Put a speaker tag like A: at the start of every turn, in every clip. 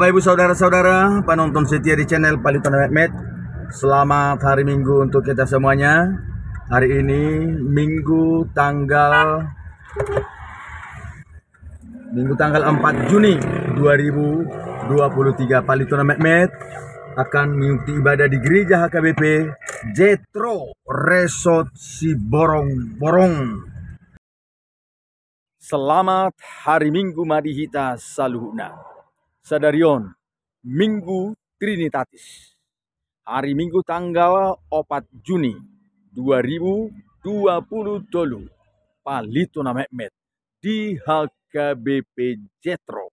A: Bapak Ibu saudara-saudara penonton setia di channel Paliton Mehmet, selamat hari Minggu untuk kita semuanya. Hari ini Minggu tanggal 4 Juni 2023. Paliton Mehmet akan mengikuti ibadah di gereja HKBP Jetro Resort Siborong. Selamat hari Minggu Madihita Saluhuna. Sadarion Minggu Trinitatis. Hari Minggu tanggal 4 Juni 2020 Paliton Mehmet di HKBP Jetro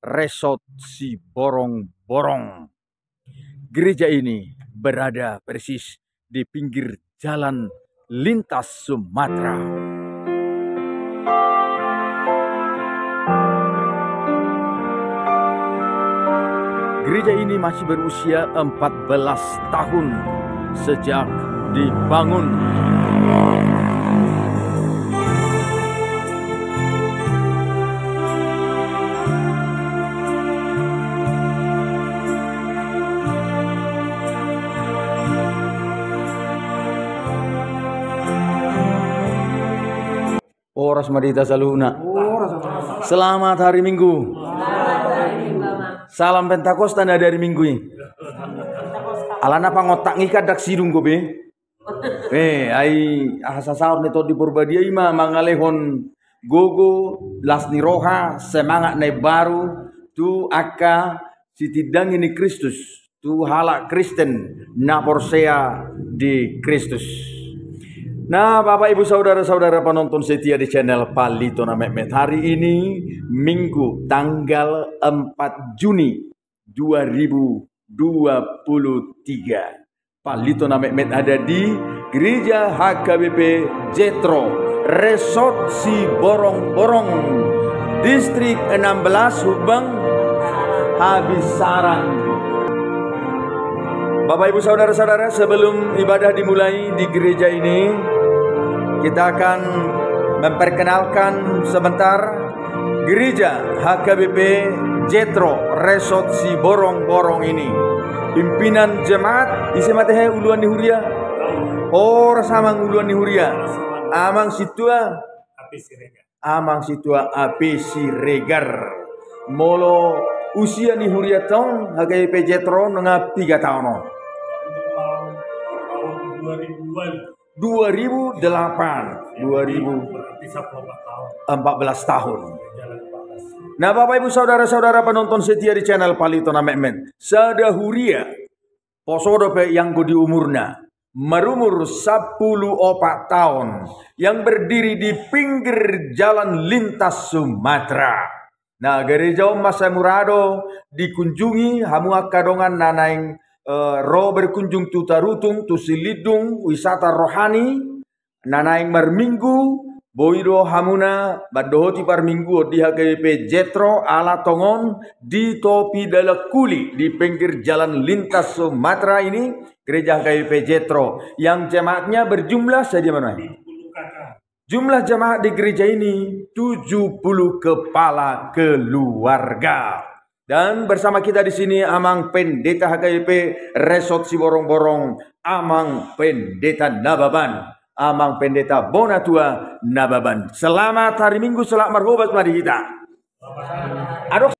A: Resort Siborong. Gereja ini berada persis di pinggir jalan lintas Sumatera. Gereja ini masih berusia 14 tahun sejak dibangun. Oras Madita Saluna. Selamat hari Minggu. Salam Pentakosta dari Minggu ini. Alana pangotak ngikat dak sidung gobe. Ai ahasa saur neto di Purbadia ima mangalehon gogo lasni roha semangat nai baru tu aka sitidang ini Kristus tu halak Kristen na porsea di Kristus. Nah, Bapak Ibu saudara-saudara penonton setia di channel Paliton Mehmet, hari ini Minggu tanggal 4 Juni 2023. Paliton Mehmet ada di Gereja HKBP Jetro Resort Siborong, Distrik 16 Hubang Habisaran. Bapak Ibu saudara-saudara, sebelum ibadah dimulai di gereja ini, kita akan memperkenalkan sebentar gereja HKBP Jetro Resort Siborong ini. Pimpinan jemaat isi matehe uluan nihuria. Samang uluan nihuria. Amang situa api siregar. Molo usia nihuria tahun HKBP Jetro nengah 3 tahun. 2008 14 tahun. Nah, Bapak Ibu saudara-saudara penonton setia di channel Paliton Mehmet, sadahuria posodope yang di umurna merumur 10 tahun, yang berdiri di pinggir jalan lintas Sumatera. Nah, gereja Masa Murado dikunjungi hamua kadongan nanaing ro berkunjung tu tarutung tu silidung wisata rohani nanaing marminggu boido hamuna badohoti parminggu di HKBP Jetro ala tongon di topi dalakuli di pinggir jalan lintas Sumatera ini gereja HKBP Jetro yang jemaatnya berjumlah saja mana? Jumlah jemaat di gereja ini 70 kepala keluarga. Dan bersama kita di sini Amang Pendeta HKBP Resort Siborong, Amang Pendeta Nababan, Amang Pendeta Bonatua Nababan. Selamat hari Minggu, selamat marhabat mari kita. Aduh.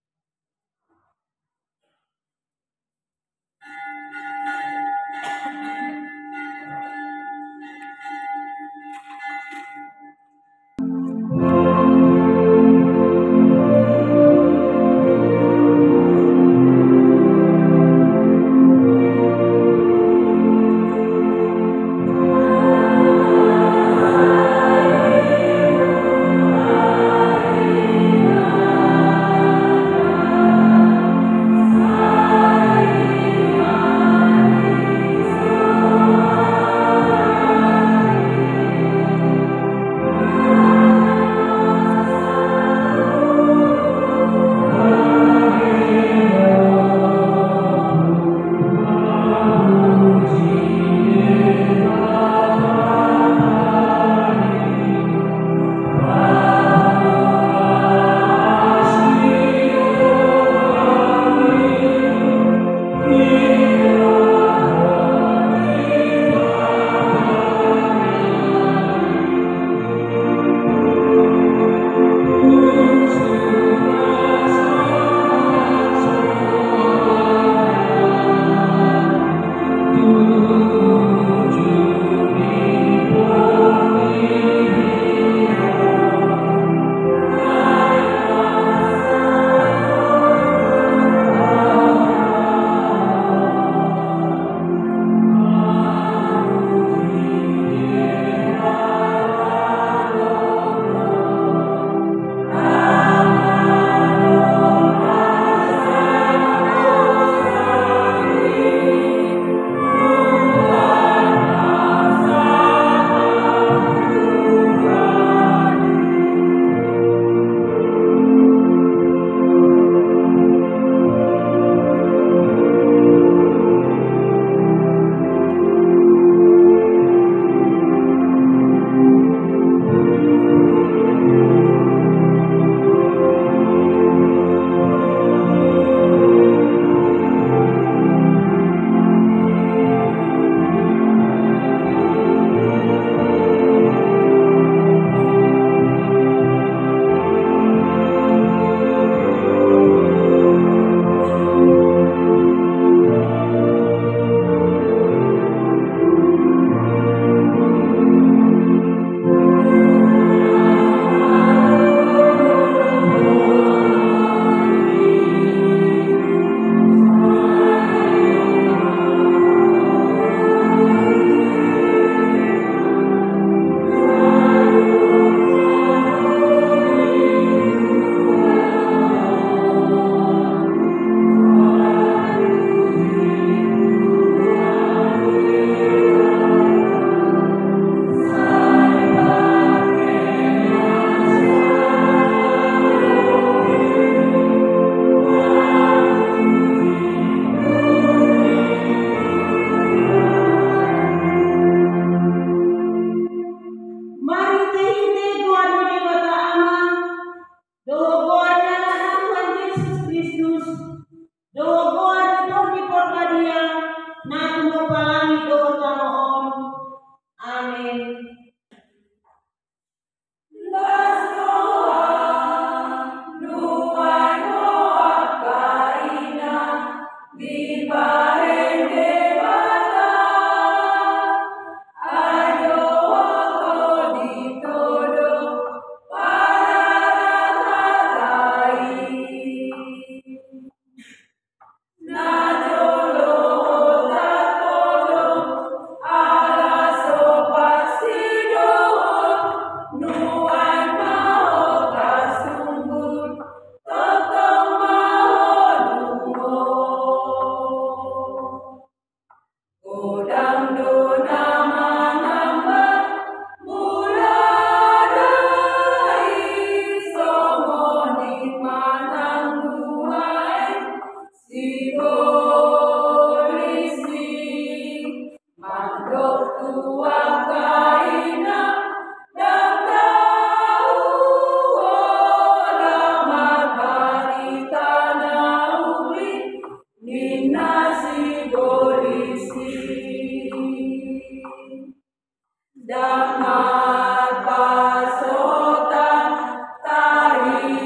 B: Damat pasotan tahi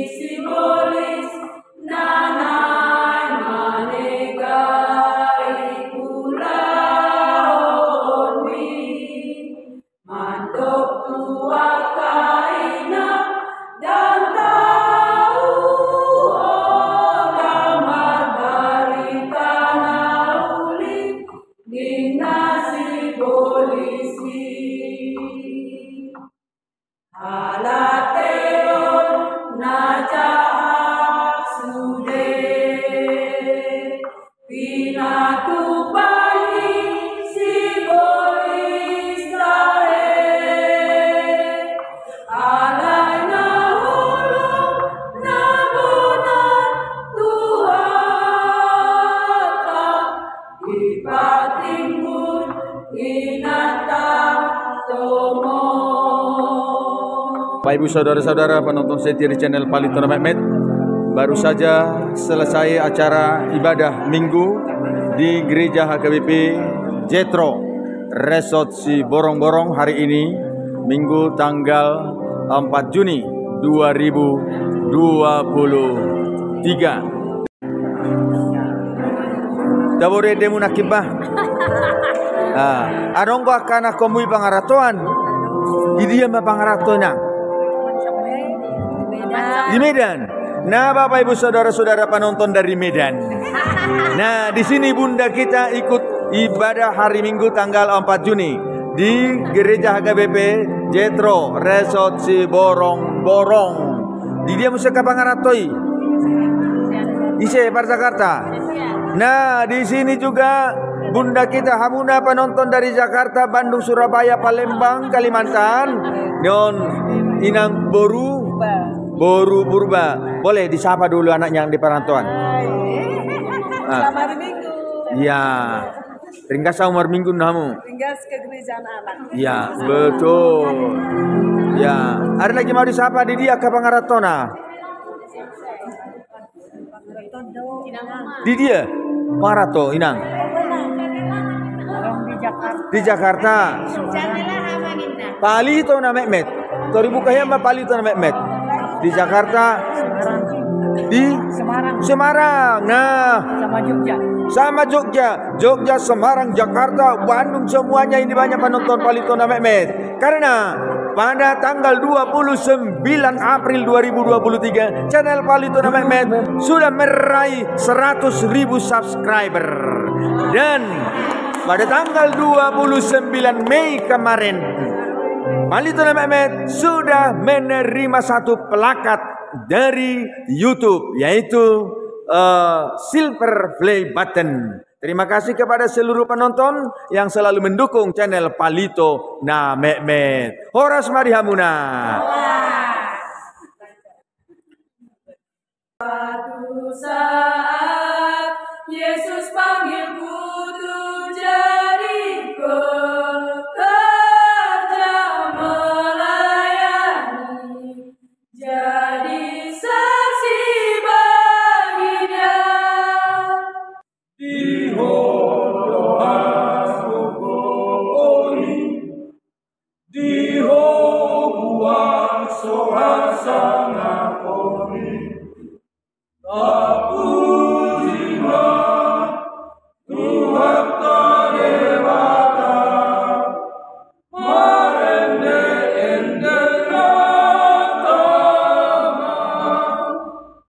B: simbolis nanai manegai kulaon mi mandok tua kaina dan tahu damar dari tanah uli dinasi polisi halateon najah sude pinatupani simbolis tahe alai na hulung nabonan Tuhan ipatimbun inata tomo.
A: Bapak Ibu saudara-saudara penonton setia di channel Palito Mehmet, baru saja selesai acara ibadah minggu di Gereja HKBP Jetro Resort Si Borong-Borong hari ini Minggu tanggal 4 Juni 2023. Dabore demu nakibah. Anong ko akana komui pangaratoan. Idi ma pangaratonya. Di Medan. Nah, Bapak Ibu saudara-saudara penonton dari Medan. Nah, di sini Bunda kita ikut ibadah hari Minggu tanggal 4 Juni di Gereja HKBP Jetro Resort Si Borong-Borong. Di dia musik pangaratoi. Ise Jakarta. Nah, di sini juga Bunda kita Hamuna penonton dari Jakarta, Bandung, Surabaya, Palembang, Kalimantan. Non Inang Boru Purba. Boleh disapa dulu anaknya yang di perantauan.
B: Selamat hari Minggu.
A: Iya. Ringkas umar minggu namu.
B: Ringkas ke gereja anak.
A: Iya, betul. Ya, ada lagi mau disapa di dia ke Pangaratona. Di dia Parato Inang. Di Jakarta. Palito na Mehmet. Tori bukanya mah Palito na Mehmet. Di Jakarta, di Semarang. Nah, sama Jogja, Semarang, Jakarta, Bandung, semuanya ini banyak penonton Palito na Mehmet. Karena pada tanggal 29 April 2023 channel Palito na Mehmet sudah meraih 100.000 subscriber. Dan pada tanggal 29 Mei kemarin Palito na Mehmet sudah menerima satu plakat dari YouTube, yaitu Silver Play Button. Terima kasih kepada seluruh penonton yang selalu mendukung channel Palito na Mehmet. Horas mari hamuna.
B: Suatu saat Yesus panggil